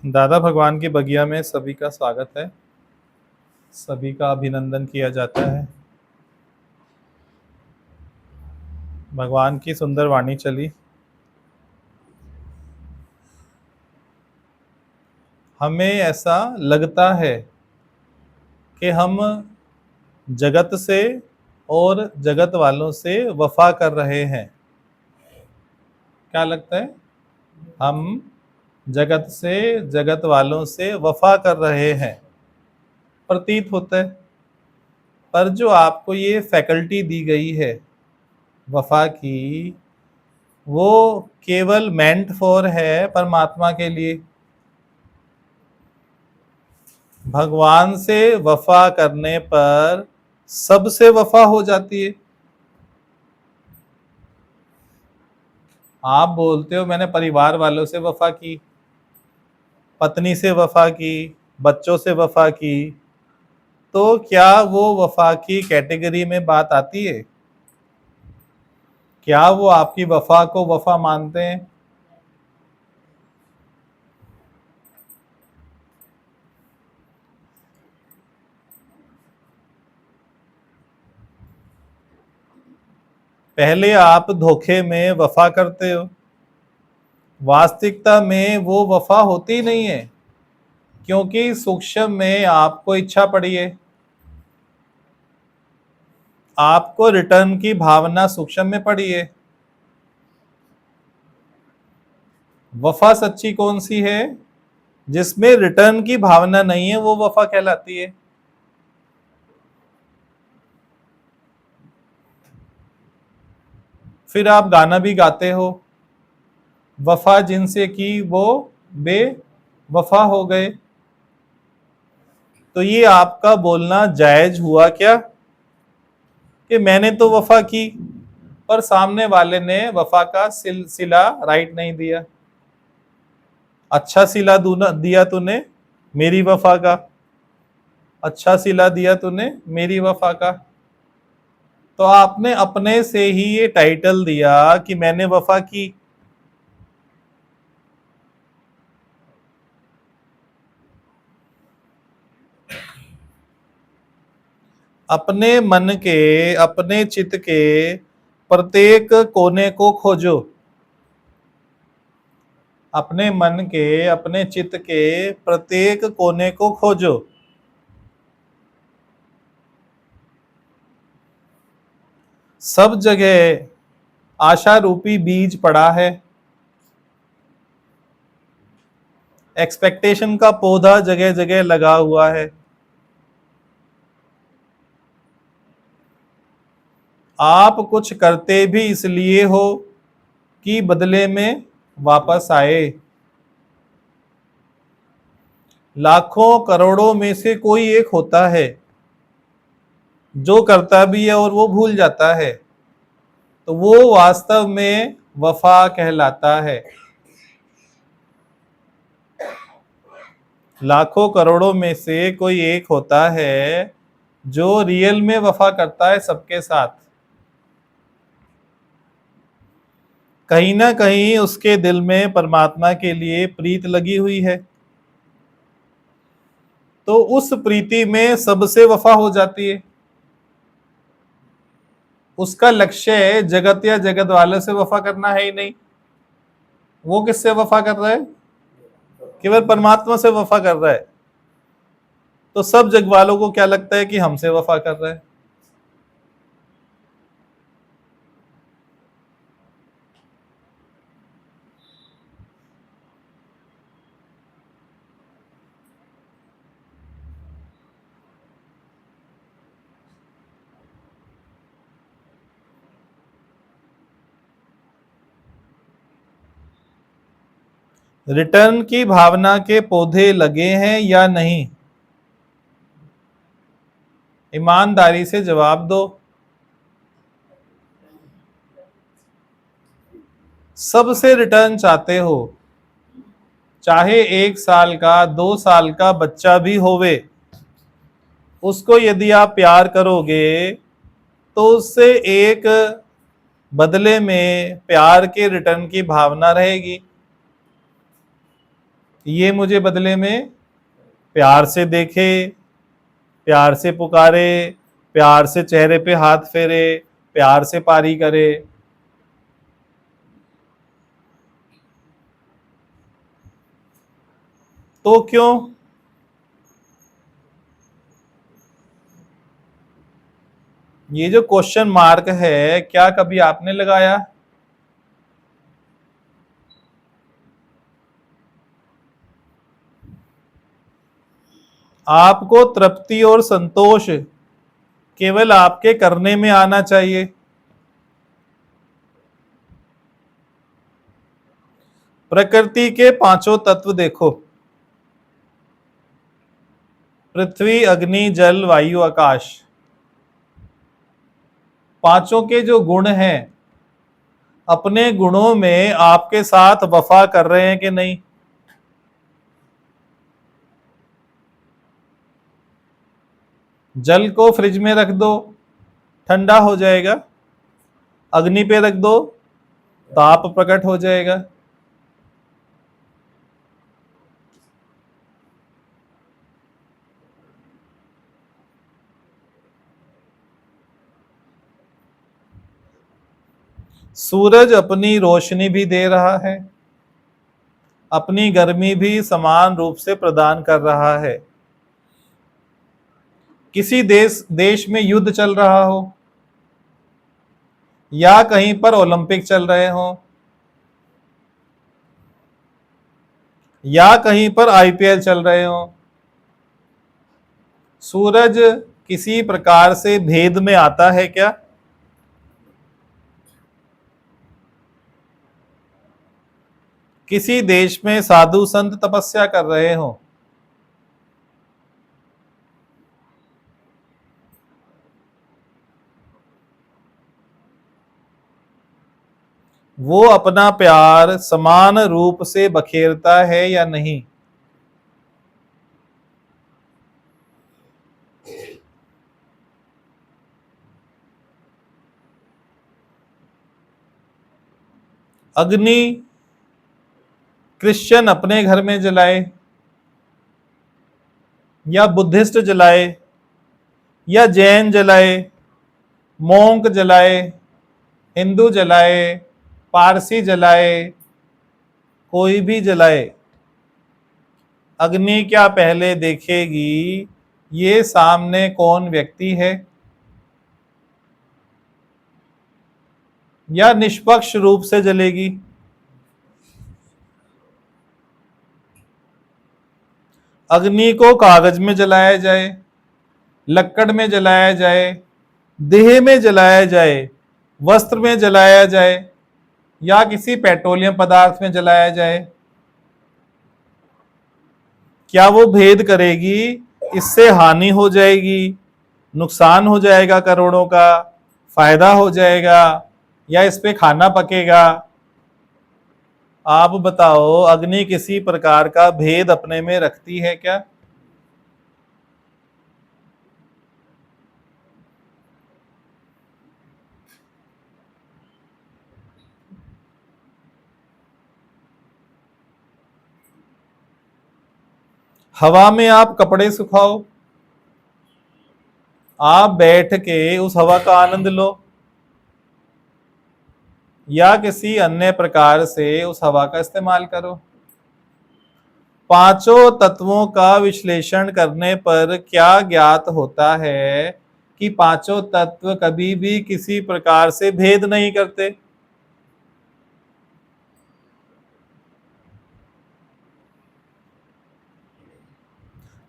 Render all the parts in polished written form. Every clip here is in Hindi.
दादा भगवान की बगिया में सभी का स्वागत है। सभी का अभिनंदन किया जाता है। भगवान की सुंदर वाणी चली। हमें ऐसा लगता है कि हम जगत से और जगत वालों से वफा कर रहे हैं। क्या लगता है? हम जगत से, जगत वालों से वफा कर रहे हैं, प्रतीत होता है। पर जो आपको ये फैकल्टी दी गई है वफा की, वो केवल मेंट फॉर है परमात्मा के लिए। भगवान से वफा करने पर सबसे वफा हो जाती है। आप बोलते हो मैंने परिवार वालों से वफा की, पत्नी से वफा की, बच्चों से वफा की, तो क्या वो वफा की कैटेगरी में बात आती है? क्या वो आपकी वफा को वफा मानते हैं? पहले आप धोखे में वफा करते हो, वास्तविकता में वो वफा होती नहीं है, क्योंकि सूक्ष्म में आपको इच्छा पड़ी है। आपको रिटर्न की भावना सूक्ष्म में पड़ी है। वफा सच्ची कौन सी है? जिसमें रिटर्न की भावना नहीं है, वो वफा कहलाती है। फिर आप गाना भी गाते हो, वफा जिनसे की वो बेवफा हो गए। तो ये आपका बोलना जायज हुआ क्या कि मैंने तो वफा की, पर सामने वाले ने वफा का सिला राइट नहीं दिया। अच्छा सिला दिया तूने मेरी वफा का, अच्छा सिला दिया तूने मेरी वफा का। तो आपने अपने से ही ये टाइटल दिया कि मैंने वफा की। अपने मन के, अपने चित्त के प्रत्येक कोने को खोजो। अपने मन के, अपने चित्त के प्रत्येक कोने को खोजो। सब जगह आशा रूपी बीज पड़ा है। एक्सपेक्टेशन का पौधा जगह जगह लगा हुआ है। आप कुछ करते भी इसलिए हो कि बदले में वापस आए। लाखों करोड़ों में से कोई एक होता है जो करता भी है और वो भूल जाता है, तो वो वास्तव में वफा कहलाता है। लाखों करोड़ों में से कोई एक होता है जो रियल में वफा करता है सबके साथ। कहीं ना कहीं उसके दिल में परमात्मा के लिए प्रीत लगी हुई है, तो उस प्रीति में सबसे वफा हो जाती है। उसका लक्ष्य जगत या जगत वाले से वफा करना है ही नहीं। वो किससे वफा कर रहा है? केवल परमात्मा से वफा कर रहा है। तो सब जग वालों को क्या लगता है कि हमसे वफा कर रहा है। रिटर्न की भावना के पौधे लगे हैं या नहीं? ईमानदारी से जवाब दो। सबसे रिटर्न चाहते हो, चाहे 1 साल का 2 साल का बच्चा भी होवे, उसको यदि आप प्यार करोगे तो उससे एक बदले में प्यार के रिटर्न की भावना रहेगी। ये मुझे बदले में प्यार से देखे, प्यार से पुकारे, प्यार से चेहरे पे हाथ फेरे, प्यार से पारी करे। तो क्यों? ये जो क्वेश्चन मार्क है, क्या कभी आपने लगाया? आपको तृप्ति और संतोष केवल आपके करने में आना चाहिए। प्रकृति के पांचों तत्व देखो, पृथ्वी, अग्नि, जल, वायु, आकाश। पांचों के जो गुण हैं, अपने गुणों में आपके साथ वफा कर रहे हैं कि नहीं? जल को फ्रिज में रख दो, ठंडा हो जाएगा। अग्नि पे रख दो, ताप प्रकट हो जाएगा। सूरज अपनी रोशनी भी दे रहा है, अपनी गर्मी भी समान रूप से प्रदान कर रहा है। किसी देश में युद्ध चल रहा हो, या कहीं पर ओलंपिक चल रहे हो, या कहीं पर आईपीएल चल रहे हो, सूरज किसी प्रकार से भेद में आता है क्या? किसी देश में साधु संत तपस्या कर रहे हो, वो अपना प्यार समान रूप से बखेरता है या नहीं? अग्नि क्रिश्चियन अपने घर में जलाए, या बुद्धिस्ट जलाए, या जैन जलाए, मोंक जलाए, हिंदू जलाए, पारसी जलाए, कोई भी जलाए, अग्नि क्या पहले देखेगी ये सामने कौन व्यक्ति है, या निष्पक्ष रूप से जलेगी? अग्नि को कागज में जलाया जाए, लकड़ में जलाया जाए, देह में जलाया जाए, वस्त्र में जलाया जाए, या किसी पेट्रोलियम पदार्थ में जलाया जाए, क्या वो भेद करेगी? इससे हानि हो जाएगी, नुकसान हो जाएगा करोड़ों का, फायदा हो जाएगा, या इस पे खाना पकेगा? आप बताओ, अग्नि किसी प्रकार का भेद अपने में रखती है क्या? हवा में आप कपड़े सुखाओ, आप बैठ के उस हवा का आनंद लो, या किसी अन्य प्रकार से उस हवा का इस्तेमाल करो। पांचों तत्वों का विश्लेषण करने पर क्या ज्ञात होता है कि पांचों तत्व कभी भी किसी प्रकार से भेद नहीं करते।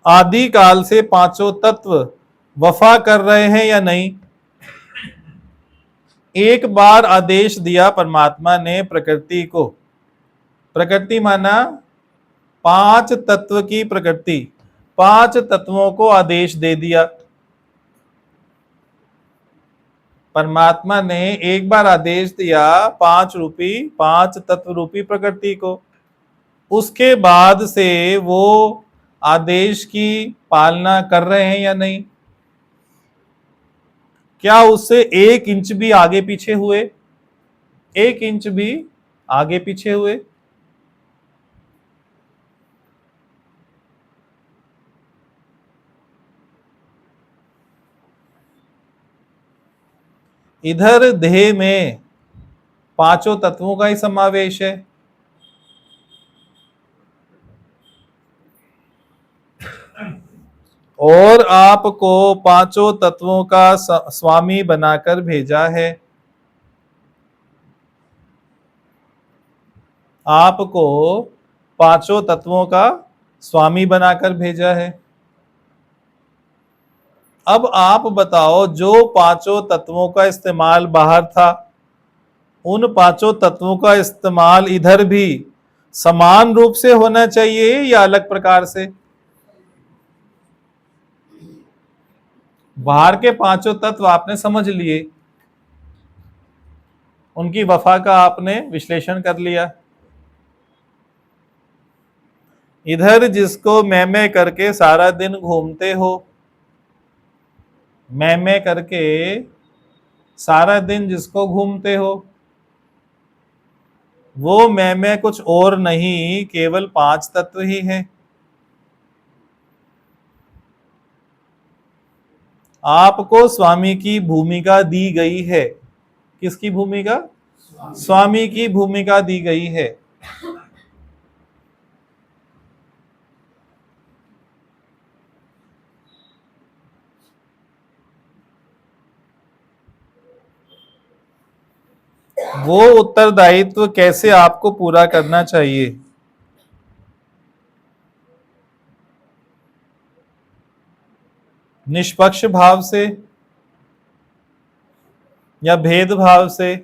आदि काल से पांचों तत्व वफा कर रहे हैं या नहीं? एक बार आदेश दिया परमात्मा ने प्रकृति को, प्रकृति माना पांच तत्व की प्रकृति, पांच तत्वों को आदेश दे दिया। परमात्मा ने एक बार आदेश दिया पांच तत्व रूपी प्रकृति को, उसके बाद से वो आदेश की पालना कर रहे हैं या नहीं? क्या उससे एक इंच भी आगे पीछे हुए? एक इंच भी आगे पीछे हुए? इधर देह में पांचों तत्वों का ही समावेश है। और आपको पांचों तत्वों का स्वामी बनाकर भेजा है। आपको पांचों तत्वों का स्वामी बनाकर भेजा है। अब आप बताओ, जो पांचों तत्वों का इस्तेमाल बाहर था, उन पांचों तत्वों का इस्तेमाल इधर भी समान रूप से होना चाहिए या अलग प्रकार से? बाहर के पांचों तत्व आपने समझ लिए, उनकी वफा का आपने विश्लेषण कर लिया। इधर जिसको मैं करके सारा दिन घूमते हो, मैं करके सारा दिन जिसको घूमते हो, वो मैं कुछ और नहीं, केवल पांच तत्व ही हैं। आपको स्वामी की भूमिका दी गई है। किसकी भूमिका? स्वामी की भूमिका दी गई है। वो उत्तरदायित्व कैसे आपको पूरा करना चाहिए? निष्पक्ष भाव से या भेदभाव से?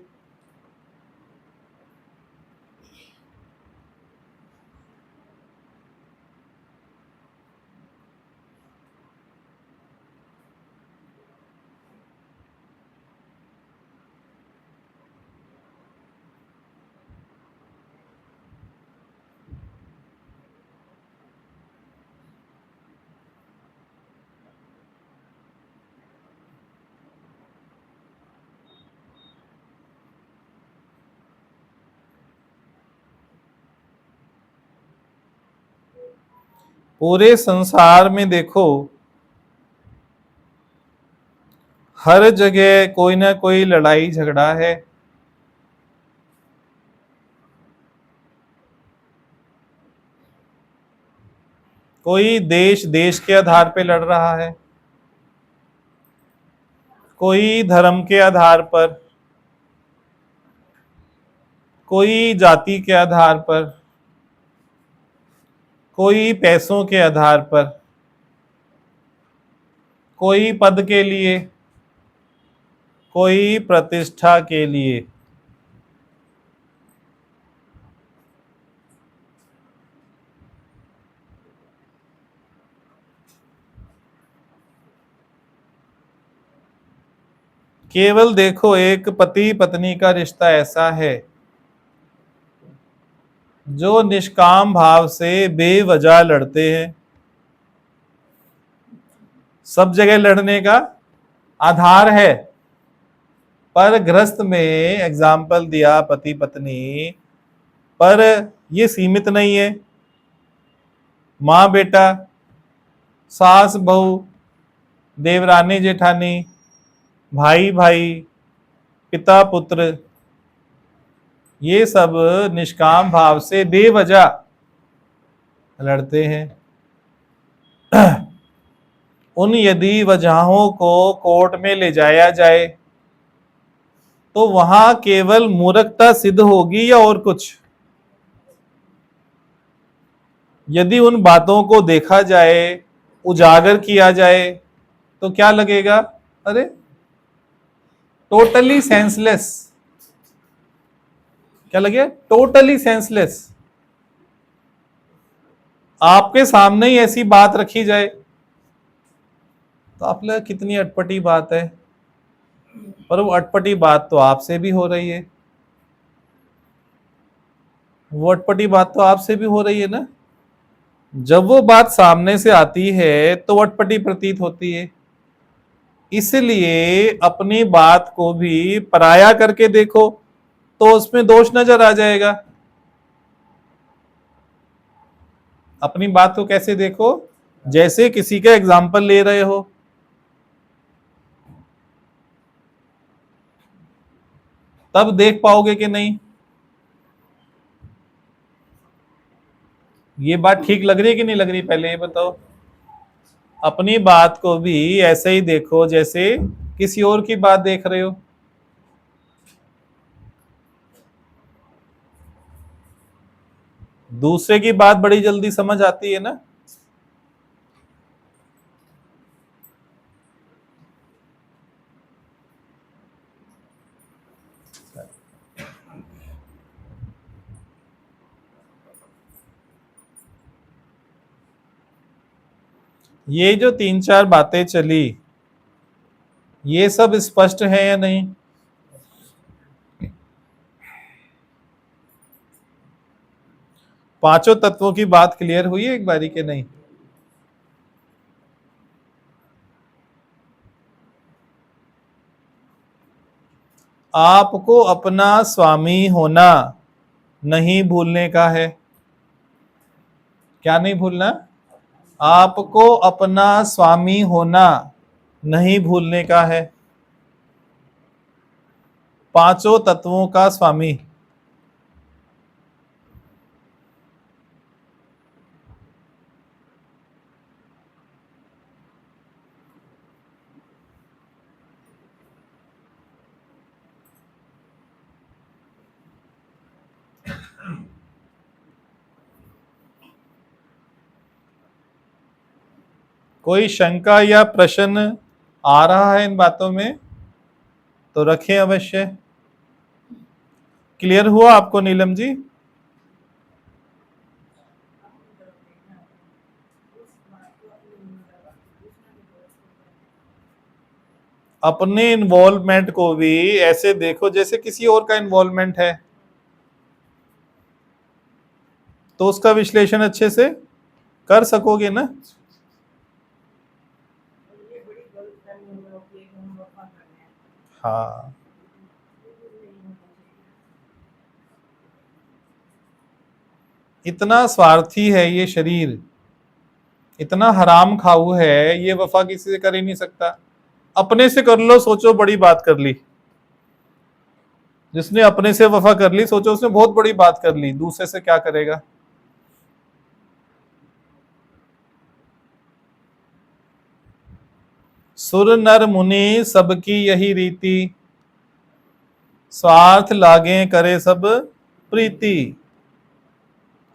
पूरे संसार में देखो, हर जगह कोई ना कोई लड़ाई झगड़ा है। कोई देश देश के आधार पे लड़ रहा है, कोई धर्म के आधार पर, कोई जाति के आधार पर, कोई पैसों के आधार पर, कोई पद के लिए, कोई प्रतिष्ठा के लिए। केवल देखो, एक पति पत्नी का रिश्ता ऐसा है जो निष्काम भाव से बेवजह लड़ते हैं। सब जगह लड़ने का आधार है, पर गृहस्थ में एग्जाम्पल दिया पति पत्नी, पर ये सीमित नहीं है। माँ बेटा, सास बहू, देवरानी जेठानी, भाई भाई, पिता पुत्र, ये सब निष्काम भाव से बेवजह लड़ते हैं। उन यदि वजहों को कोर्ट में ले जाया जाए तो वहां केवल मूर्खता सिद्ध होगी या और कुछ? यदि उन बातों को देखा जाए, उजागर किया जाए, तो क्या लगेगा? अरे टोटली सेंसलेस। क्या लगे? Totally senseless. आपके सामने ही ऐसी बात रखी जाए तो आप लगे कितनी अटपटी बात है, पर वो अटपटी बात तो आपसे भी हो रही है। वो अटपटी बात तो आपसे भी हो रही है ना। जब वो बात सामने से आती है तो अटपटी प्रतीत होती है। इसलिए अपनी बात को भी पराया करके देखो तो उसमें दोष नजर आ जाएगा। अपनी बात को कैसे देखो? जैसे किसी का एग्जाम्पल ले रहे हो। तब देख पाओगे कि नहीं। ये बात ठीक लग रही है कि नहीं लग रही, पहले ये बताओ। अपनी बात को भी ऐसे ही देखो जैसे किसी और की बात देख रहे हो। दूसरे की बात बड़ी जल्दी समझ आती है ना। ये जो 3-4 बातें चली, ये सब स्पष्ट है या नहीं। पांचों तत्वों की बात क्लियर हुई है एक बारी के नहीं। आपको अपना स्वामी होना नहीं भूलने का है। क्या नहीं भूलना। आपको अपना स्वामी होना नहीं भूलने का है। पांचों तत्वों का स्वामी। कोई शंका या प्रश्न आ रहा है इन बातों में तो रखें अवश्य। क्लियर हुआ आपको नीलम जी। अपने इन्वॉल्वमेंट को भी ऐसे देखो जैसे किसी और का इन्वॉल्वमेंट है, तो उसका विश्लेषण अच्छे से कर सकोगे ना। हाँ, इतना स्वार्थी है ये शरीर, इतना हराम खाऊ है, ये वफा किसी से कर ही नहीं सकता। अपने से कर लो, सोचो बड़ी बात कर ली। जिसने अपने से वफा कर ली, सोचो उसने बहुत बड़ी बात कर ली, दूसरे से क्या करेगा। सुर नर मुनि सबकी यही रीति, स्वार्थ लागे करे सब प्रीति।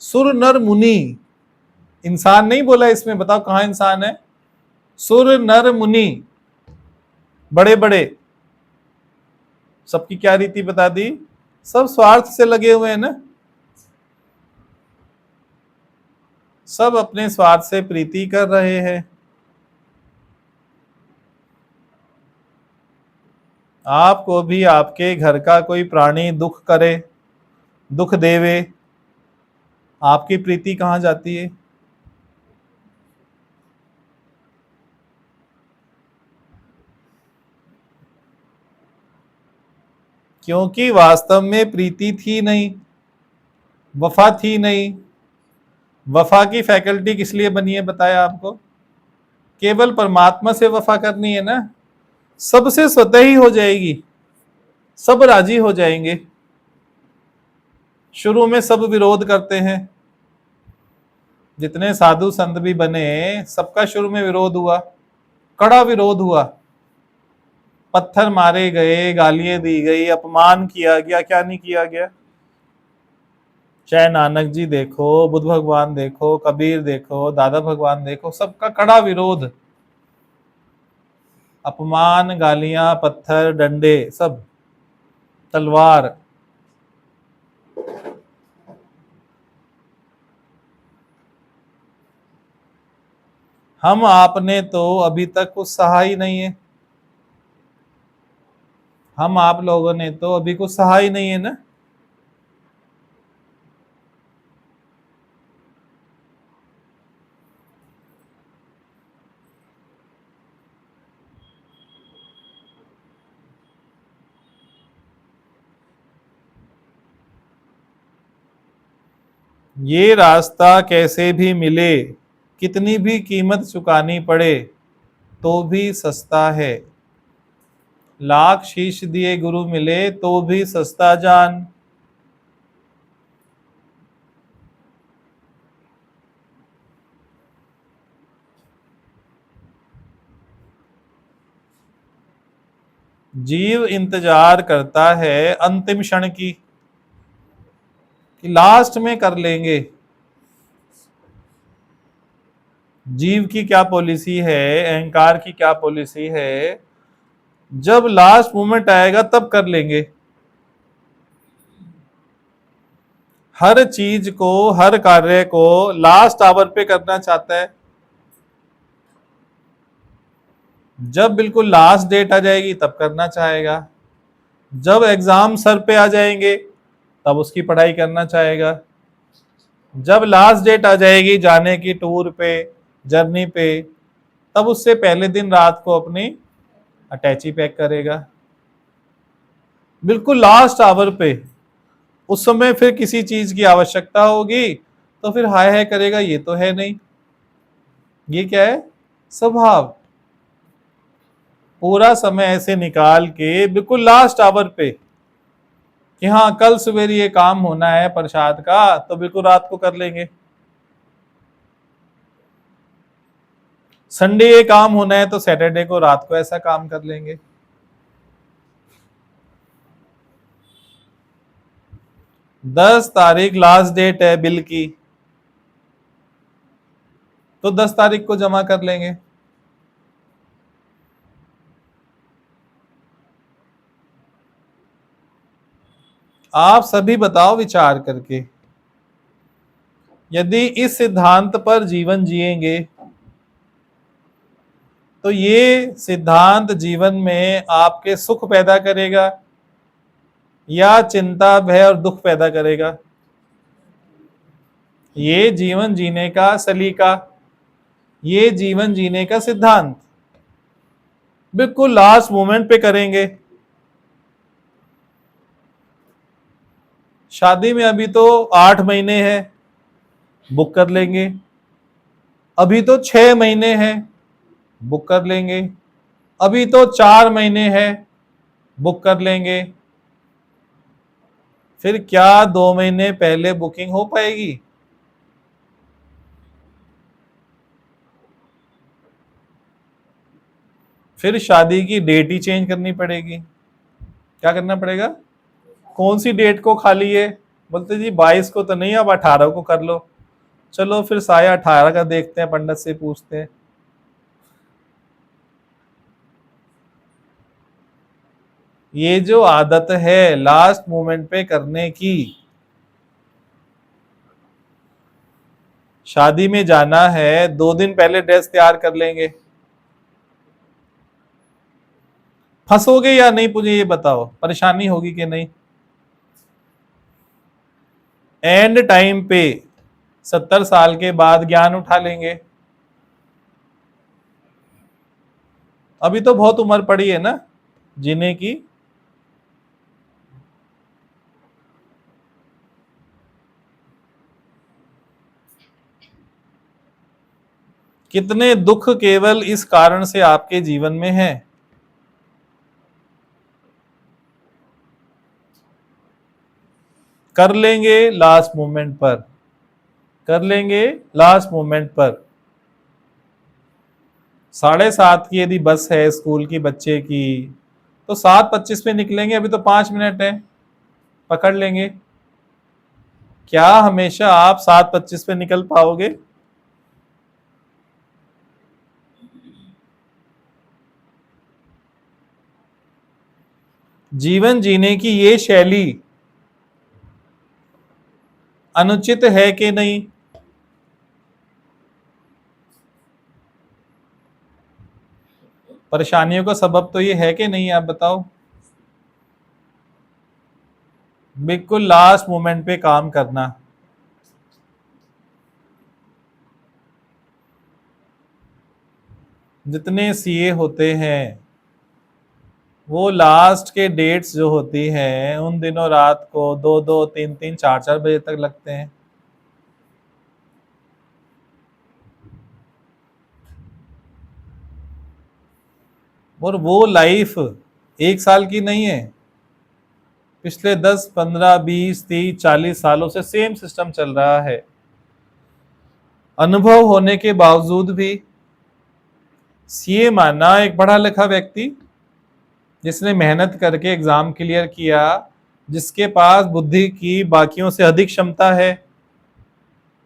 सुर नर मुनि, इंसान नहीं बोला इसमें, बताओ कहां इंसान है। सुर नर मुनि, बड़े बड़े, सबकी क्या रीति बता दी, सब स्वार्थ से लगे हुए हैं ना। सब अपने स्वार्थ से प्रीति कर रहे हैं। आपको भी आपके घर का कोई प्राणी दुख करे, दुख देवे, आपकी प्रीति कहां जाती है। क्योंकि वास्तव में प्रीति थी नहीं, वफा थी नहीं। वफा की फैकल्टी किस लिए बनी है बताया आपको, केवल परमात्मा से वफा करनी है ना। सबसे स्वतः ही हो जाएगी, सब राजी हो जाएंगे। शुरू में सब विरोध करते हैं, जितने साधु संत भी बने सबका शुरू में विरोध हुआ, कड़ा विरोध हुआ। पत्थर मारे गए, गालियां दी गई, अपमान किया गया, क्या नहीं किया गया। चाहे नानक जी देखो, बुद्ध भगवान देखो, कबीर देखो, दादा भगवान देखो, सबका कड़ा विरोध। अपमान, गालियां, पत्थर, डंडे, सब, तलवार। हम आपने तो अभी तक कुछ सहा ही नहीं है। हम आप लोगों ने तो अभी कुछ सहा ही नहीं है ना। ये रास्ता कैसे भी मिले, कितनी भी कीमत चुकानी पड़े, तो भी सस्ता है। लाख शीश दिए गुरु मिले तो भी सस्ता जान। जीव इंतजार करता है अंतिम क्षण की, कि लास्ट में कर लेंगे। जीव की क्या पॉलिसी है, अहंकार की क्या पॉलिसी है, जब लास्ट मोमेंट आएगा तब कर लेंगे। हर चीज को, हर कार्य को लास्ट आवर पे करना चाहता है। जब बिल्कुल लास्ट डेट आ जाएगी तब करना चाहेगा। जब एग्जाम सर पे आ जाएंगे तब उसकी पढ़ाई करना चाहेगा। जब लास्ट डेट आ जाएगी जाने की टूर पे, जर्नी पे, तब उससे पहले दिन रात को अपनी अटैची पैक करेगा, बिल्कुल लास्ट आवर पे। उस समय फिर किसी चीज की आवश्यकता होगी तो फिर हाय हाय करेगा, ये तो है नहीं। ये क्या है? स्वभाव। पूरा समय ऐसे निकाल के बिल्कुल लास्ट आवर पे कि हाँ कल सवेरे ये काम होना है प्रसाद का, तो बिल्कुल रात को कर लेंगे। संडे ये काम होना है तो सैटरडे को रात को ऐसा काम कर लेंगे। 10 तारीख लास्ट डेट है बिल की, तो 10 तारीख को जमा कर लेंगे। आप सभी बताओ विचार करके, यदि इस सिद्धांत पर जीवन जिएंगे तो ये सिद्धांत जीवन में आपके सुख पैदा करेगा या चिंता, भय और दुख पैदा करेगा? ये जीवन जीने का सलीका, ये जीवन जीने का सिद्धांत बिल्कुल लास्ट मोमेंट पे करेंगे। शादी में अभी तो 8 महीने हैं, बुक कर लेंगे। अभी तो 6 महीने हैं, बुक कर लेंगे। अभी तो 4 महीने हैं, बुक कर लेंगे। फिर क्या 2 महीने पहले बुकिंग हो पाएगी? फिर शादी की डेट ही चेंज करनी पड़ेगी। क्या करना पड़ेगा? कौन सी डेट को खाली है? बोलते जी 22 को तो नहीं, अब 18 को कर लो। चलो फिर साया 18 का देखते हैं, पंडित से पूछते हैं। ये जो आदत है लास्ट मोमेंट पे करने की, शादी में जाना है 2 दिन पहले ड्रेस तैयार कर लेंगे। फंसोगे या नहीं मुझे ये बताओ, परेशानी होगी कि नहीं? एंड टाइम पे 70 साल के बाद ज्ञान उठा लेंगे। अभी तो बहुत उम्र पड़ी है ना जीने की। कितने दुख केवल इस कारण से आपके जीवन में है। कर लेंगे लास्ट मोमेंट पर, कर लेंगे लास्ट मोमेंट पर। 7:30 की यदि बस है स्कूल की बच्चे की, तो 7:25 पे निकलेंगे, अभी तो 5 मिनट है, पकड़ लेंगे। क्या हमेशा आप 7:25 पे निकल पाओगे? जीवन जीने की ये शैली अनुचित है कि नहीं? परेशानियों का सबब तो ये है कि नहीं, आप बताओ। बिल्कुल लास्ट मोमेंट पे काम करना। जितने सीए होते हैं वो लास्ट के डेट्स जो होती हैं उन दिनों रात को 2-2, 3-3, 4-4 बजे तक लगते हैं। और वो लाइफ एक साल की नहीं है, पिछले 10, 15, 20, 30, 40 सालों से सेम सिस्टम चल रहा है। अनुभव होने के बावजूद भी सीए माना एक पढ़ा लिखा व्यक्ति जिसने मेहनत करके एग्जाम क्लियर किया, जिसके पास बुद्धि की बाकियों से अधिक क्षमता है,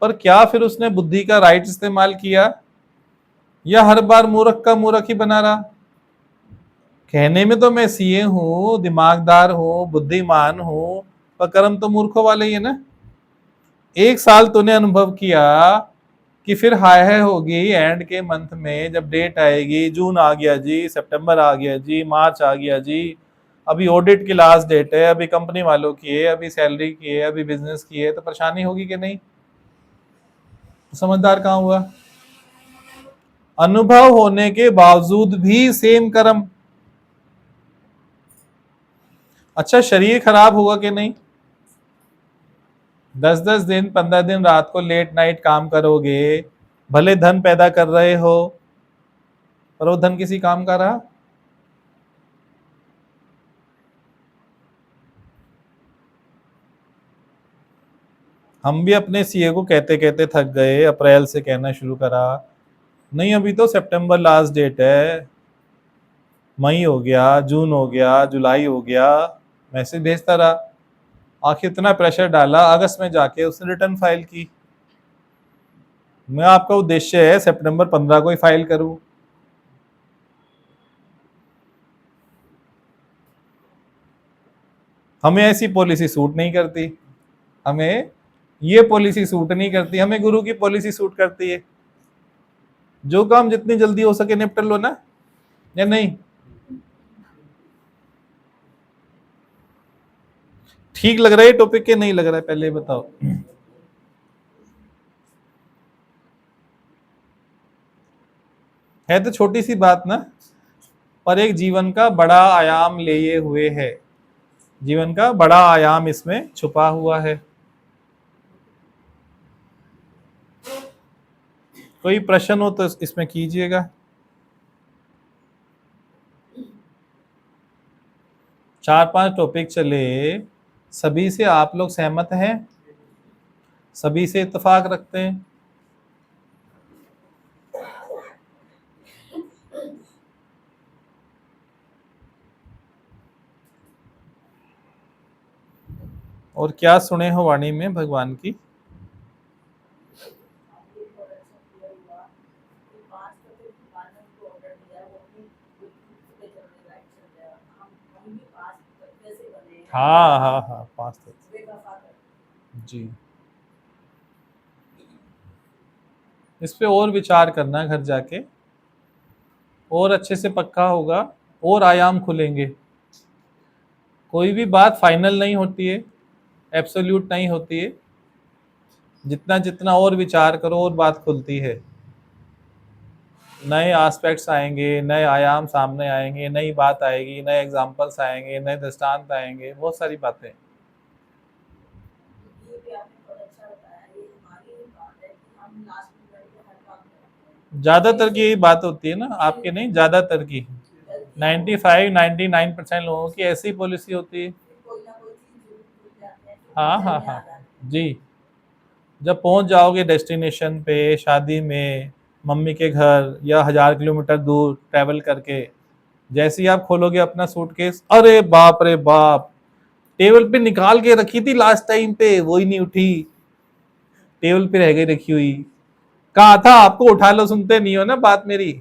पर क्या फिर उसने बुद्धि का राइट इस्तेमाल किया, या हर बार मूर्ख का मूर्ख ही बना रहा? कहने में तो मैं सीए हूं, दिमागदार हूं, बुद्धिमान हूं, पर कर्म तो मूर्खों वाले ही है ना। एक साल तूने अनुभव किया कि फिर हाय हाय होगी एंड के मंथ में, जब डेट आएगी, जून आ गया जी, सितंबर आ गया जी, मार्च आ गया जी, अभी ऑडिट की लास्ट डेट है, अभी कंपनी वालों की है, अभी सैलरी की है, अभी बिजनेस की है, तो परेशानी होगी कि नहीं? तो समझदार कहाँ हुआ? अनुभव होने के बावजूद भी सेम कर्म। अच्छा, शरीर खराब होगा कि नहीं? 10-10 दिन, 15 दिन रात को लेट नाइट काम करोगे, भले धन पैदा कर रहे हो, पर वो धन किसी काम का रहा? हम भी अपने सीए को कहते कहते थक गए, अप्रैल से कहना शुरू करा, नहीं अभी तो सितंबर लास्ट डेट है, मई हो गया, जून हो गया, जुलाई हो गया, मैसेज भेजता रहा। आखिर इतना प्रेशर डाला, अगस्त में जाके उसने रिटर्न फाइल की। मैं आपका उद्देश्य है सितंबर 15 को ही फाइल करूं। हमें ऐसी पॉलिसी सूट नहीं करती, हमें ये पॉलिसी सूट नहीं करती, हमें गुरु की पॉलिसी सूट करती है। जो काम जितनी जल्दी हो सके निपट लो ना, या नहीं? ठीक लग रहा है टॉपिक के नहीं लग रहा है, पहले बताओ। है तो छोटी सी बात ना, पर एक जीवन का बड़ा आयाम लिए हुए है, जीवन का बड़ा आयाम इसमें छुपा हुआ है। कोई प्रश्न हो तो इसमें कीजिएगा। 4-5 टॉपिक चले, सभी से आप लोग सहमत हैं? सभी से इत्तेफाक रखते हैं? और क्या सुने हो वाणी में भगवान की? हाँ हाँ हाँ, 5 जी। इस पे और विचार करना है घर जाके, और अच्छे से पक्का होगा, और आयाम खुलेंगे। कोई भी बात फाइनल नहीं होती है, एब्सोल्यूट नहीं होती है। जितना जितना और विचार करो और बात खुलती है, नए एस्पेक्ट्स आएंगे, नए आयाम सामने आएंगे, नई बात आएगी, नए एग्जाम्पल्स आएंगे, नए दृष्टांत आएंगे, बहुत सारी बातें। ज्यादातर की यही बात होती है ना, आपके नहीं, ज्यादातर की 95-99% लोगों की ऐसी पॉलिसी होती है। हाँ हाँ हाँ जी। जब पहुंच जाओगे डेस्टिनेशन पे, शादी में, मम्मी के घर, या 1000 किलोमीटर दूर ट्रैवल करके, जैसे ही आप खोलोगे अपना सूटकेस, अरे बाप रे बाप, टेबल पे निकाल के रखी थी लास्ट टाइम पे, वो ही नहीं उठी, टेबल पे रह गई रखी हुई। कहा था आपको उठा लो, सुनते नहीं हो ना बात मेरी।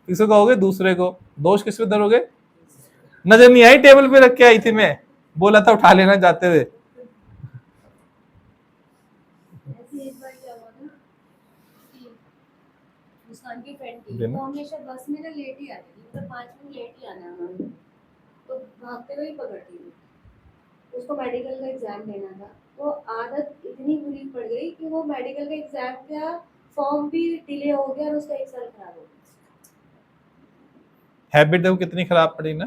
किसको कहोगे? दूसरे को। दोष किस पे धरोगे? नजर नहीं आई टेबल पे रख के आई थी मैं, बोला था उठा लेना जाते हुए। मुस्कान की फ्रेंड थी, वो हमेशा बस में ना लेट ही आती थी, मतलब 5 मिनट लेट ही आना है उन्होंने, तो भागते हुए ही पकड़ती थी। उसको मेडिकल का एग्जाम देना था, तो आदत इतनी बुरी पड़ गई कि वो मेडिकल का एग्जाम का फॉर्म भी डिले हो गया और उसका 1 साल खराब हो गया। हैबिट वो कितनी खराब पड़ी ना,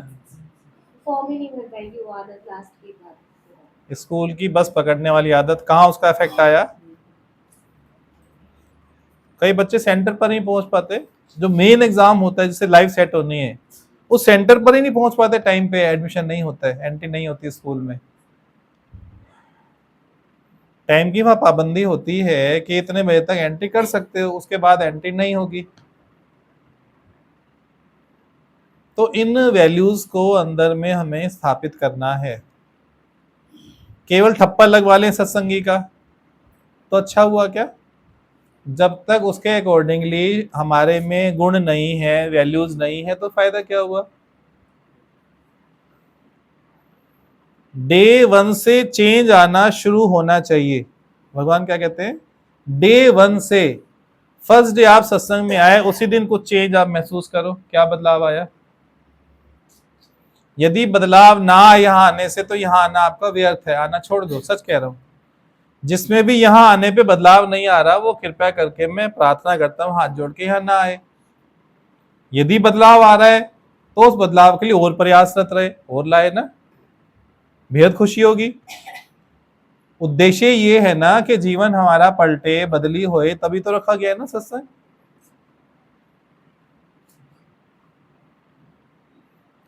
फॉर्म ही नहीं भर पाएगी वो आदत लास्ट के बाद। स्कूल की बस पकड़ने वाली आदत, कहाँ उसका इफेक्ट आया? कई बच्चे सेंटर पर नहीं पहुंच पाते, जो मेन एग्जाम होता है जिससे लाइफ सेट होनी है, उस सेंटर पर ही नहीं पहुंच पाते टाइम पे, एडमिशन नहीं होता है, एंट्री नहीं होती स्कूल में। टाइम की वहां पाबंदी होती है कि इतने बजे तक एंट्री कर सकते हो, उसके बाद एंट्री नहीं होगी। तो इन वैल्यूज को अंदर में हमें स्थापित करना है। केवल ठप्पा लगवा लें सत्संगी का तो अच्छा हुआ क्या? जब तक उसके अकॉर्डिंगली हमारे में गुण नहीं है, वैल्यूज नहीं है, तो फायदा क्या हुआ? डे वन से चेंज आना शुरू होना चाहिए। भगवान क्या कहते हैं? डे वन से, फर्स्ट डे आप सत्संग में आए उसी दिन कुछ चेंज आप महसूस करो, क्या बदलाव आया। यदि बदलाव ना आए यहाँ आने से, तो यहाँ आना आपका व्यर्थ है, आना छोड़ दो, सच कह रहा हूं। जिसमें भी यहाँ आने पे बदलाव नहीं आ रहा, वो कृपया करके मैं प्रार्थना करता हूँ हाथ जोड़ के यहाँ ना आए। यदि बदलाव आ रहा है तो उस बदलाव के लिए और प्रयासरत रहे और लाए ना, बेहद खुशी होगी। उद्देश्य ये है ना कि जीवन हमारा पलटे बदली होए, तभी तो रखा गया है ना सत्संग।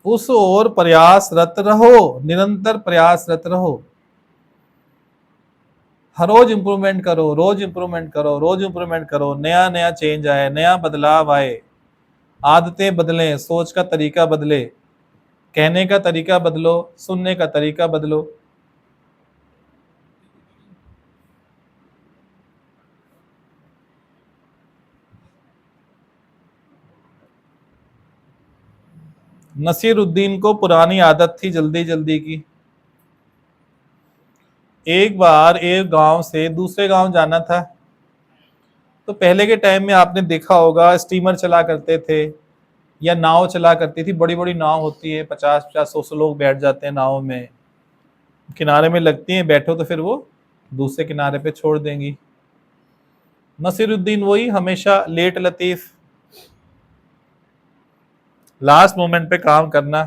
उस ओर प्रयासरत रहो, निरंतर प्रयासरत रहो। हर रोज इंप्रूवमेंट करो, रोज इंप्रूवमेंट करो, रोज इंप्रूवमेंट करो, नया नया चेंज आए, नया बदलाव आए, आदतें बदलें, सोच का तरीका बदले, कहने का तरीका बदलो, सुनने का तरीका बदलो। नसीरुद्दीन को पुरानी आदत थी जल्दी जल्दी की। एक बार एक गांव से दूसरे गांव जाना था, तो पहले के टाइम में आपने देखा होगा स्टीमर चला करते थे या नाव चला करती थी। बड़ी बड़ी नाव होती है, 50-50 100 लोग बैठ जाते हैं नाव में, किनारे में लगती हैं, बैठो तो फिर वो दूसरे किनारे पे छोड़ देंगी। नसीरुद्दीन वही, हमेशा लेट लतीफ, लास्ट मोमेंट पे काम करना।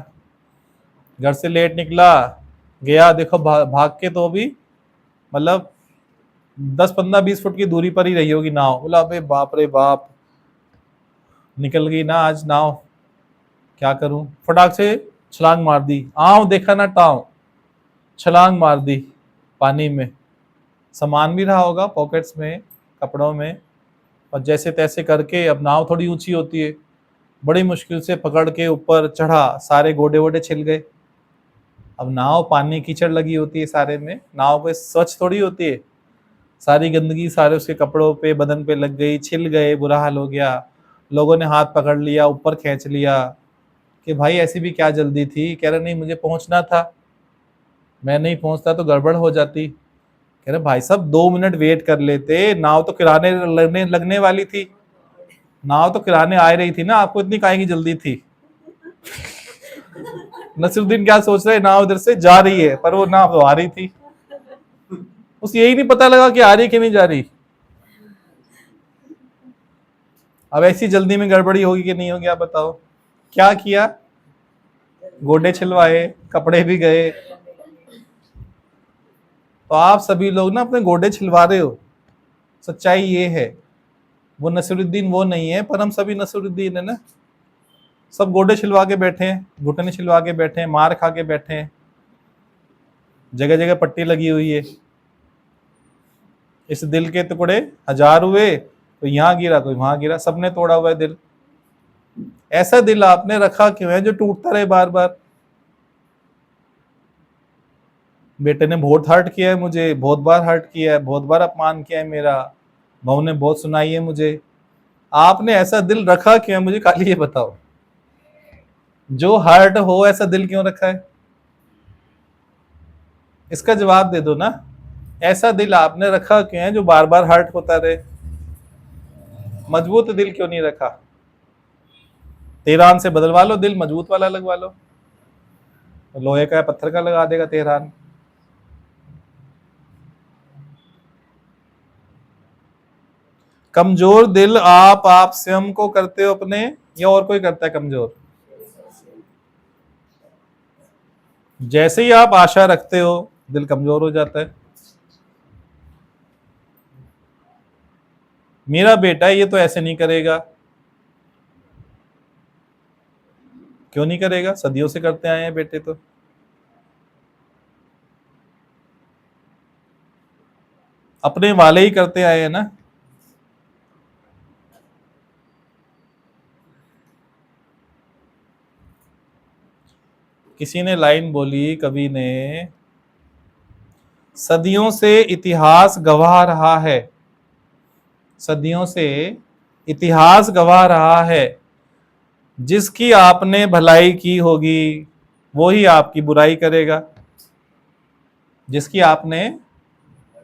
घर से लेट निकला, गया, देखो भाग के तो भी मतलब 10-15-20 फुट की दूरी पर ही रही होगी नाव। बोला अबे बाप रे बाप, निकल गई ना आज नाव, क्या करूं। फटाक से छलांग मार दी, आव देखा ना टाव, छलांग मार दी पानी में। सामान भी रहा होगा पॉकेट्स में, कपड़ों में, और जैसे तैसे करके, अब नाव थोड़ी ऊंची होती है, बड़ी मुश्किल से पकड़ के ऊपर चढ़ा, सारे गोडे वोडे छिल गए। अब नाव पानी कीचड़ लगी होती है सारे में, नाव पे स्वच्छ थोड़ी होती है, सारी गंदगी सारे उसके कपड़ों पे बदन पे लग गई, छिल गए, बुरा हाल हो गया। लोगों ने हाथ पकड़ लिया, ऊपर खींच लिया कि भाई ऐसी भी क्या जल्दी थी। कह रहे नहीं मुझे पहुंचना था, मैं नहीं पहुंचता तो गड़बड़ हो जाती। कह रहे भाई साहब 2 मिनट वेट कर लेते, नाव तो किराने लगने वाली थी, नाव तो किराने आ रही थी ना, आपको इतनी काहे की जल्दी थी। नसीरुद्दीन क्या सोच रहे, नाव इधर से जा रही है पर वो नाव तो आ रही थी, उसे यही नहीं पता लगा कि आ रही कि नहीं जा रही। अब ऐसी जल्दी में गड़बड़ी होगी कि नहीं होगी, आप बताओ। क्या किया, गोडे छिलवाए, कपड़े भी गए। तो आप सभी लोग ना अपने गोडे छिलवा रहे हो, सच्चाई ये है। वो नसीरुद्दीन वो नहीं है, पर हम सभी नसीरुद्दीन है ना। सब गोडे छिलवा के बैठे हैं, घुटने छिलवा के बैठे हैं, मार खा के बैठे हैं, जगह जगह पट्टी लगी हुई है। इस दिल के टुकड़े 1000 हुए, तो यहाँ गिरा कोई वहां गिरा, सबने तोड़ा हुआ है दिल। ऐसा दिल आपने रखा क्यों है जो टूटता रहे बार बार। बेटे ने बहुत हर्ट किया है मुझे, बहुत बार हर्ट किया है, बहुत बार अपमान किया है मेरा, बहू ने बहुत सुनाई है मुझे। आपने ऐसा दिल रखा क्यों है, मुझे खाली ये बताओ। जो हर्ट हो ऐसा दिल क्यों रखा है, इसका जवाब दे दो ना। ऐसा दिल आपने रखा क्यों है जो बार बार हर्ट होता रहे। मजबूत दिल क्यों नहीं रखा। तेहरान से बदलवा लो, दिल मजबूत वाला लगवा लो, लोहे का पत्थर का लगा देगा तेहरान। कमजोर दिल आप स्वयं को करते हो अपने, या और कोई करता है कमजोर। जैसे ही आप आशा रखते हो दिल कमजोर हो जाता है। मेरा बेटा ये तो ऐसे नहीं करेगा, क्यों नहीं करेगा, सदियों से करते आए हैं बेटे तो। अपने वाले ही करते आए हैं ना। किसी ने लाइन बोली कवि ने, सदियों से इतिहास गवाह रहा है, सदियों से इतिहास गवाह रहा है, जिसकी आपने भलाई की होगी वो ही आपकी बुराई करेगा। जिसकी आपने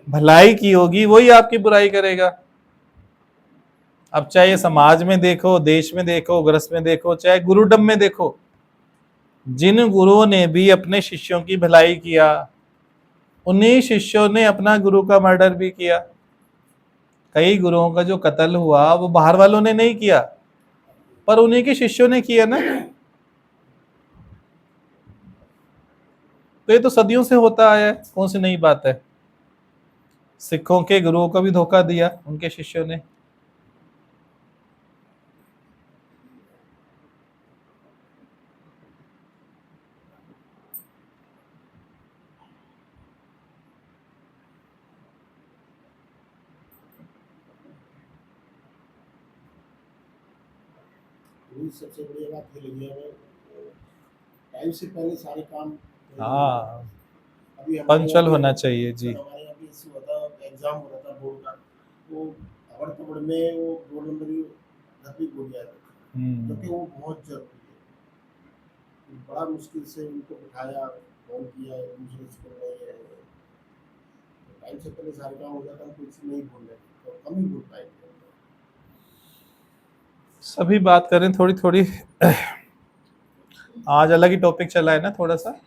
भलाई की होगी वही आपकी बुराई करेगा। अब चाहे समाज में देखो, देश में देखो, गृहस्थ में देखो, चाहे गुरुडम में देखो, जिन गुरुओं ने भी अपने शिष्यों की भलाई किया, उन्हीं शिष्यों ने अपना गुरु का मर्डर भी किया। कई गुरुओं का जो कत्ल हुआ वो बाहर वालों ने नहीं किया, पर उन्हीं के शिष्यों ने किया ना। तो ये तो सदियों से होता आया है, कौन सी नई बात है। सिखों के गुरुओं को भी धोखा दिया उनके शिष्यों ने। सबसे बड़ी बात ये लगी है, टाइम से पहले सारे काम। हाँ, अभी पंचुअल होना चाहिए जी। हमारे यहाँ भी इशू होता, एग्जाम हो रहा था बोर्ड का, वो अवर तबड़ में वो रोल नंबर ही नकली हो गया था, क्योंकि वो बहुत जरूरी है। बड़ा मुश्किल से उनको बिठाया, फोन किया, दूसरे स्कूल में टाइम से पहले सारे काम हो जाता, हम कुछ नहीं भूल रहे तो कम ही भूल पाएंगे। सभी बात करें थोड़ी थोड़ी। आज अलग ही टॉपिक चला है ना थोड़ा सा। हर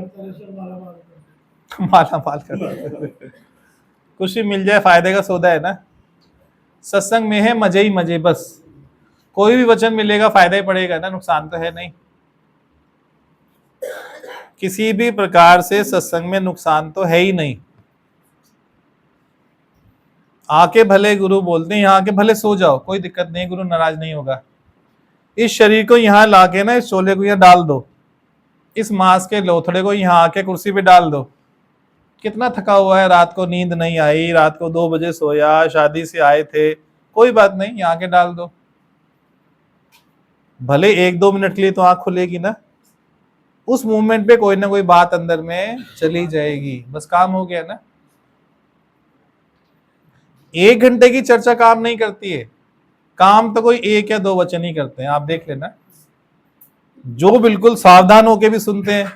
तरह से माला माल कर कुछ भी मिल जाए, फायदे का सौदा है ना। सत्संग में है मजे ही मजे, बस कोई भी वचन मिलेगा फायदा ही पड़ेगा ना, नुकसान तो है नहीं। किसी भी प्रकार से सत्संग में नुकसान तो है ही नहीं। आके भले गुरु बोलते हैं यहाँ आके भले सो जाओ, कोई दिक्कत नहीं, गुरु नाराज नहीं होगा। इस शरीर को यहाँ लाके ना, इस चोले को यहाँ डाल दो, इस मांस के लोथड़े को यहाँ आके कुर्सी पे डाल दो। कितना थका हुआ है, रात को नींद नहीं आई, रात को 2 बजे सोया, शादी से आए थे, कोई बात नहीं, यहाँ के डाल दो। भले 1-2 मिनट के लिए तो आंख खुलेगी ना, उस मूवमेंट पे कोई ना कोई बात अंदर में चली जाएगी, बस काम हो गया ना। 1 घंटे की चर्चा काम नहीं करती है, काम तो कोई 1 या 2 वचन ही करते हैं। आप देख लेना, जो बिल्कुल सावधान होके भी सुनते हैं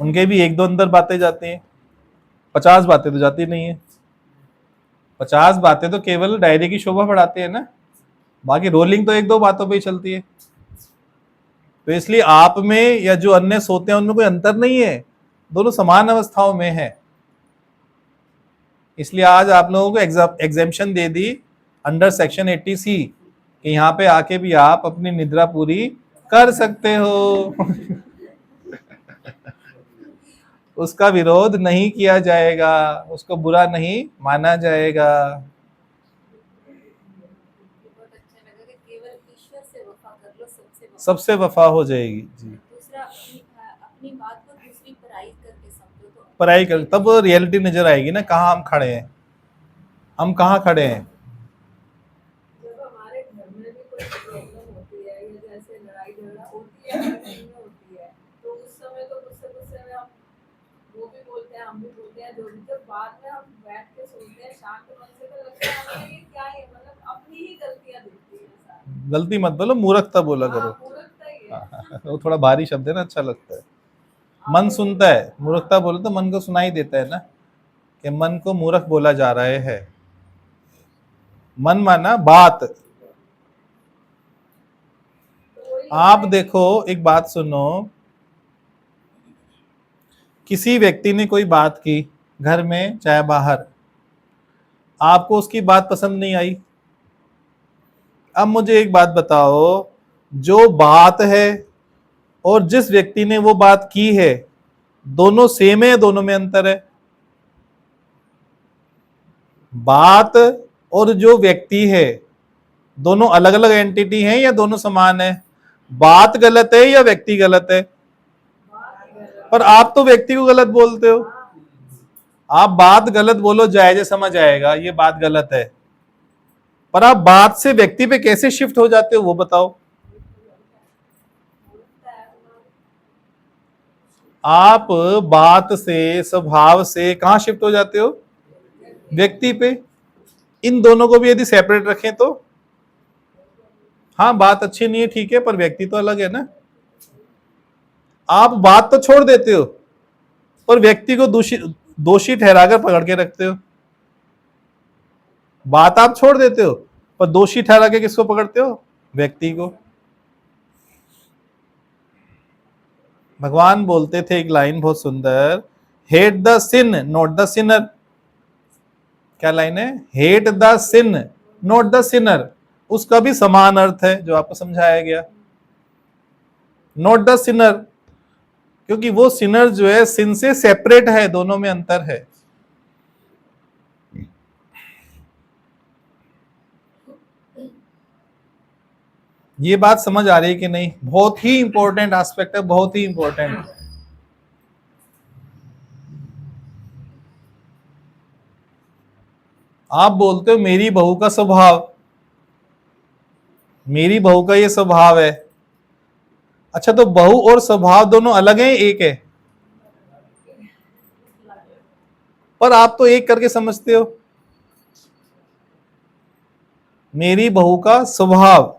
उनके भी 1-2 अंदर बातें जाती हैं, 50 बातें तो जाती नहीं है। 50 बातें तो केवल डायरी की शोभा बढ़ाते हैं ना, बाकी रोलिंग तो 1-2 बातों पे ही चलती है। तो इसलिए आप में या जो अन्य सोते हैं उनमें कोई अंतर नहीं है, दोनों समान अवस्थाओं में है। इसलिए आज आप लोगों को exemption they the under section 80C कि यहाँ पे आके भी आप अपनी निद्रा पूरी कर सकते हो। उसका विरोध नहीं किया जाएगा, उसको बुरा नहीं माना जाएगा। बहुत अच्छा लगा कि केवल ईश्वर से वफा कर लो, सबसे वफा हो जाएगी जी। दूसरा अपनी बात को दूसरी पराई करके समझो, तो पराई कर, तब रियलिटी नजर आएगी ना, कहाँ हम खड़े हैं, हम कहाँ खड़े हैं। जब हमारे घर में भी कोई प्रॉब्लम होती है या जैसे लड़ाई झगड़ा होती है, होती है, तो उस समय तो गुस्से में हम वो भी बोलते हैं, हम भी बोलते हैं, जो भी, जब बाद में हम बैठ के सोचते हैं शांत मन से, तो लगता है हमें ये क्या है, मतलब अपनी ही गलतियां दिखती है सारी। गलती मत बोलो, मूर्खता बोला करो। मूर्खता ही है। वो थोड़ा भारी शब्द है ना, अच्छा लगता है। मन सुनता है, मूर्खता बोले तो मन को सुनाई देता है ना, कि मन को मूर्ख बोला जा रहा है। मन माना बात। आप देखो, एक बात सुनो, किसी व्यक्ति ने कोई बात की घर में चाहे बाहर, आपको उसकी बात पसंद नहीं आई। अब मुझे एक बात बताओ, जो बात है और जिस व्यक्ति ने वो बात की है, दोनों सेम है, दोनों में अंतर है। बात और जो व्यक्ति है दोनों अलग अलग एंटिटी हैं या दोनों समान है? बात गलत है या व्यक्ति गलत है? पर आप तो व्यक्ति को गलत बोलते हो। आप बात गलत बोलो, जायज समझ आएगा, ये बात गलत है, पर आप बात से व्यक्ति पे कैसे शिफ्ट हो जाते हो वो बताओ। आप बात से, स्वभाव से कहां शिफ्ट हो जाते हो? व्यक्ति पे। इन दोनों को भी यदि सेपरेट रखें तो हाँ, बात अच्छी नहीं है, ठीक है, पर व्यक्ति तो अलग है ना। आप बात तो छोड़ देते हो पर व्यक्ति को दोषी ठहराकर पकड़ के रखते हो। बात आप छोड़ देते हो पर दोषी ठहरा के किसको पकड़ते हो? व्यक्ति को। भगवान बोलते थे एक लाइन बहुत सुंदर, hate the sin not the sinner. क्या लाइन है? Hate the sin not the sinner. उसका भी समान अर्थ है जो आपको समझाया गया, नॉट द सिनर, क्योंकि वो सिनर जो है सिन से सेपरेट है, दोनों में अंतर है। ये बात समझ आ रही है कि नहीं? बहुत ही इंपॉर्टेंट एस्पेक्ट है, बहुत ही इंपॉर्टेंट। आप बोलते हो मेरी बहू का स्वभाव, मेरी बहू का ये स्वभाव है। अच्छा, तो बहू और स्वभाव दोनों अलग हैं, एक है? पर आप तो एक करके समझते हो। मेरी बहू का स्वभाव,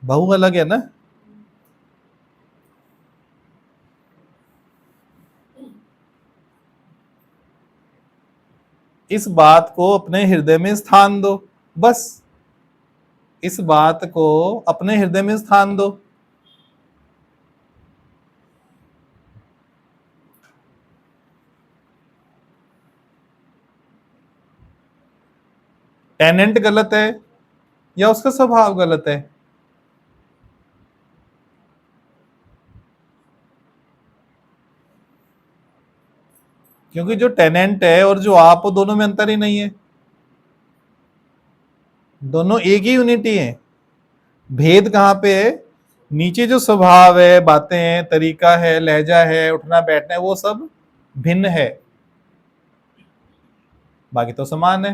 बहू अलग है ना। इस बात को अपने हृदय में स्थान दो, बस इस बात को अपने हृदय में स्थान दो। टेनेंट गलत है या उसका स्वभाव गलत है? क्योंकि जो टेनेंट है और जो आप हो, दोनों में अंतर ही नहीं है, दोनों एक ही यूनिटी है। भेद कहां पे है? नीचे जो स्वभाव है, बातें हैं, तरीका है, लहजा है, उठना बैठना है, वो सब भिन्न है, बाकी तो समान है।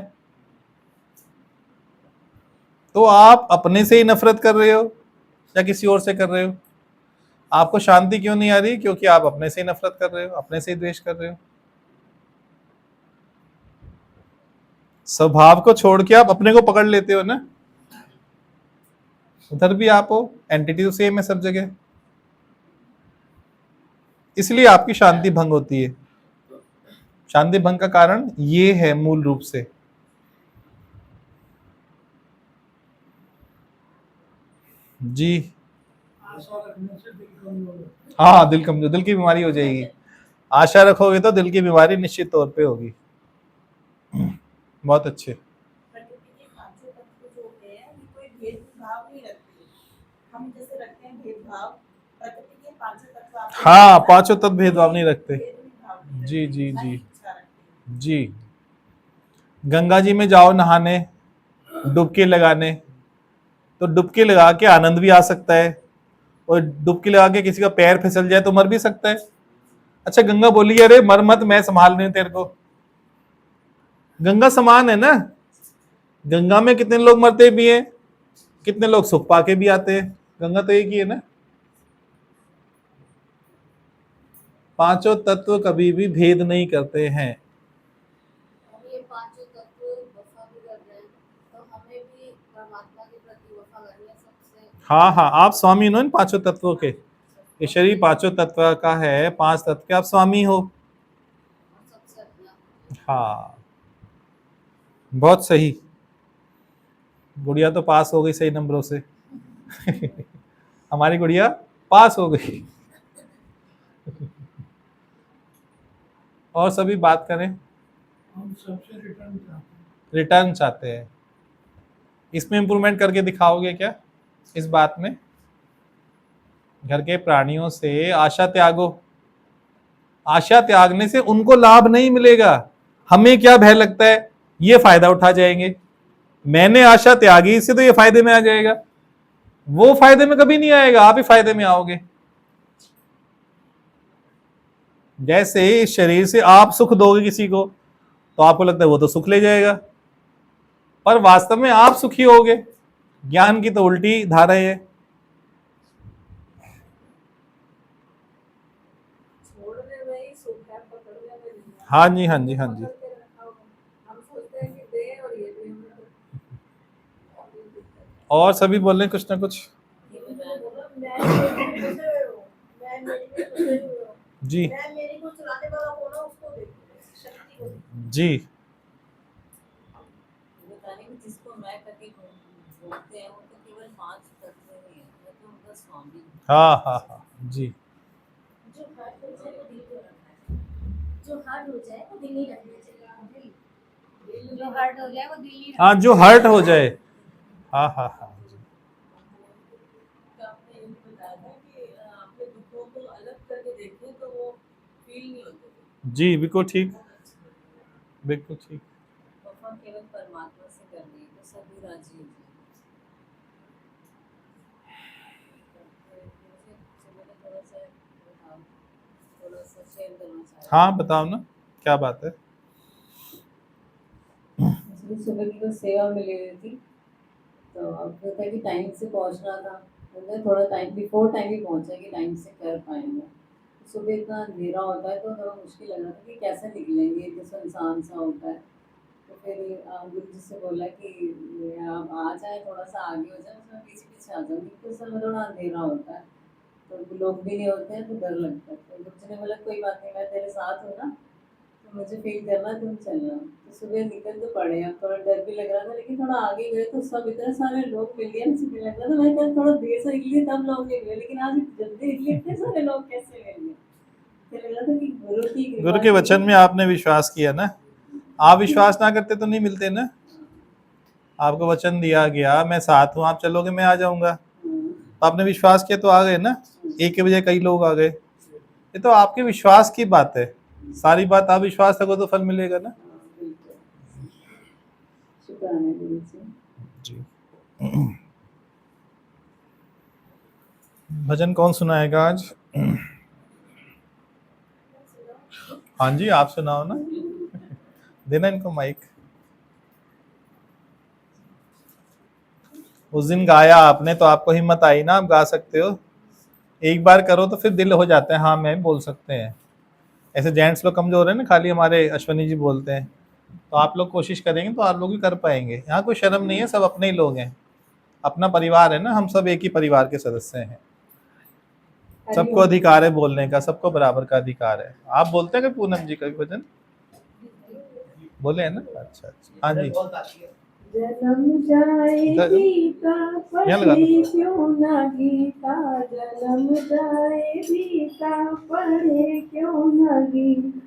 तो आप अपने से ही नफरत कर रहे हो या किसी और से कर रहे हो? आपको शांति क्यों नहीं आ रही? क्योंकि आप अपने से ही नफरत कर रहे हो, अपने से ही द्वेष कर रहे हो। स्वभाव को छोड़ के आप अपने को पकड़ लेते हो ना। उधर भी आप हो, एंटिटी तो सेम है सब जगह, इसलिए आपकी शांति भंग होती है। शांति भंग का कारण ये है मूल रूप से। जी हाँ, दिल कमजोर, दिल की बीमारी हो जाएगी। आशा रखोगे तो दिल की बीमारी निश्चित तौर पे होगी। बहुत अच्छे। प्रकृति के पांचों तत्व जो होते हैं ये कोई भेदभाव नहीं रखते। हम जैसे रखते हैं भेदभाव, प्रकृति के पांचों तत्व हाँ, पांचों तत्व भेदभाव नहीं रखते। जी जी जी जी। गंगा जी में जाओ नहाने, डुबकी लगाने, तो डुबकी लगा के आनंद भी आ सकता है और डुबकी लगा के किसी का पैर फिसल जाए तो मर भी सकता है। अच्छा, गंगा बोली अरे मर मत, मैं संभाल रही हूं तेरे को। गंगा समान है ना। गंगा में कितने लोग मरते भी हैं, कितने लोग सुख पाके भी आते हैं। गंगा तो एक ही है ना। पांचों तत्व कभी भी भेद नहीं करते हैं। ये पांचों तत्व वफा भी कर रहे हैं, तो हमें भी परमात्मा के प्रति वफा करनी है सबसे। हाँ हाँ, आप स्वामी हो इन पांचों तत्वों के। ये शरीर पांचों तत्व का है, पांच तत्व के आप स्वामी हो। सबसे अपना। हाँ, बहुत सही। गुड़िया तो पास हो गई सही नंबरों से। हमारी गुड़िया पास हो गई। और सभी बात करें, हम सबसे रिटर्न चाहते हैं। इसमें इंप्रूवमेंट करके दिखाओगे क्या? इस बात में घर के प्राणियों से आशा त्यागो। आशा त्यागने से उनको लाभ नहीं मिलेगा। हमें क्या भय लगता है? ये फायदा उठा जाएंगे, मैंने आशा त्यागी, इससे तो ये फायदे में आ जाएगा, वो फायदे में कभी नहीं आएगा, आप ही फायदे में आओगे। जैसे इस शरीर से आप सुख दोगे किसी को तो आपको लगता है वो तो सुख ले जाएगा, पर वास्तव में आप सुखी होगे। ज्ञान की तो उल्टी धारा है। छोड़ने में ही सुख है, पकड़ने में नहीं है। हाँ जी, हाँ जी, हाँ जी। पकड़ के रखा हुआ। हम सोचते हैं कि दे और ये दे, और सभी बोल रहे हैं कुछ ना कुछ। जी मैं मेरी को चलाने वाला कौन है उसको देखो, शक्ति को। जी बताने कि जिसको मैं करके बोलते हैं वो तो केवल 5 तत्व ही है, वो तो उनका स्वामी है। हाँ हाँ हाँ जी। जो हर्ट हो जाए वो दिल को रखना है, जो हर्ट हो जाए वो दिल ही रखना चाहिए, जो हर्ट हो जाए वो दिल ही हाँ, जो हर्ट हो जाए। हाँ हाँ हाँ जी। तो आपने ये भी बताया था कि आपने दुखों को अलग करके देखें तो वो फील नहीं होते। जी बिल्कुल ठीक, बिल्कुल ठीक। वफा केवल परमात्मा से करनी है तो सभी राजी हो जाए। थोड़ा सा शेयर करना चाह हाँ बताओ ना, क्या बात है। रही सुबह की कुछ सेवा मिली हुई थी, तो अब जो था कि टाइम से पहुंचना था, मुझे थोड़ा टाइम बिफोर टाइम ही पहुंचा कि टाइम से कर पाएंगे। सुबह इतना अंधेरा होता है तो थोड़ा मुश्किल लग रहा था कि कैसे निकलेंगे, जो सुनसान सा होता है। तो फिर गुरु जी से बोला कि आप आ जाए, थोड़ा सा आगे हो जाए, मैं पीछे पीछे आ जाऊँगी, क्योंकि उस समय थोड़ा अंधेरा होता है तो लोग भी नहीं होते हैं तो डर लगता है। तो गुरु जी ने बोला कोई बात नहीं, मैं तेरे साथ हूँ ना, तो मुझे फील करना, तुम चलना। तो सुबह निकल तो पड़े, अब थोड़ा डर भी लग रहा था, लेकिन थोड़ा आगे गए तो सब इतने सारे लोग मिल गए, मुझे लग रहा था मैं कल थोड़ा देर से निकली तब लोग नहीं मिले, लेकिन आज जल्दी निकली इतने सारे लोग कैसे मिल गए। फिर लगा था कि गुरु की कृपा गुरु के वचन में आपने विश्वास किया ना, आप विश्वास ना करते तो नहीं मिलते ना। आपको वचन दिया गया मैं साथ हूँ, आप चलोगे मैं आ जाऊंगा, तो आपने विश्वास किया तो आ गए ना, एक के बजाय कई लोग आ गए। ये तो आपके विश्वास की बात है, सारी बात आप विश्वास रखो तो फल मिलेगा ना। शुक्राना गुरु जी। जी भजन कौन सुनाएगा आज? हाँ जी आप सुनाओ ना, देना इनको माइक। उस दिन गाया आपने तो आपको हिम्मत आई ना, आप गा सकते हो। एक बार करो तो फिर दिल हो जाता है, हाँ मैं बोल सकते हैं। ऐसे जेंट्स लोग कमजोर है ना, खाली हमारे अश्वनी जी बोलते हैं, तो आप लोग कोशिश करेंगे तो आप लोग भी कर पाएंगे। यहाँ कोई शर्म नहीं है, सब अपने ही लोग हैं, अपना परिवार है ना, हम सब एक ही परिवार के सदस्य हैं। सबको अधिकार है बोलने का, सबको बराबर का अधिकार है। आप बोलते हैं कि पूनम जी का भी भजन बोले है ना? अच्छा अच्छा, हाँ जी। जन्म जाए गीता पढ़े क्यों ना गीता, जन्म जाए गीता पढ़े क्यों ना गीता,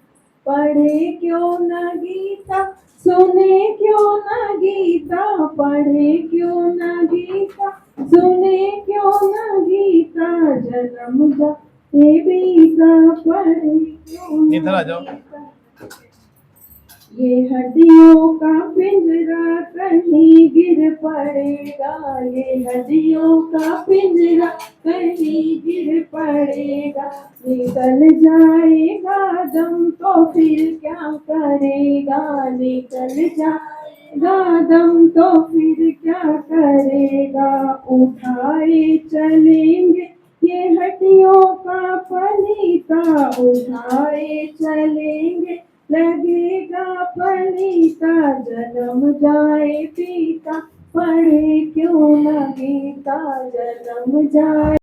पढ़े क्यों ना गीता, सुने क्यों ना गीता, पढ़े क्यों ना गीता, सुने क्यों ना गीता, जन्म जाए गीता पढ़े क्यों इधर ना आ जाओ। गीता। ये हड्डियों का पिंजरा कहीं गिर पड़ेगा, ये हड्डियों का पिंजरा कहीं गिर पड़ेगा, निकल जाएगा दम तो फिर क्या करेगा, निकल जाएगा दम तो फिर क्या करेगा, उठाए चलेंगे ये हड्डियों का पलीता, उठाए चलेंगे लगेगा पलीता, जन्म जाए पीता पढ़े क्यों न गीता, जन्म जाए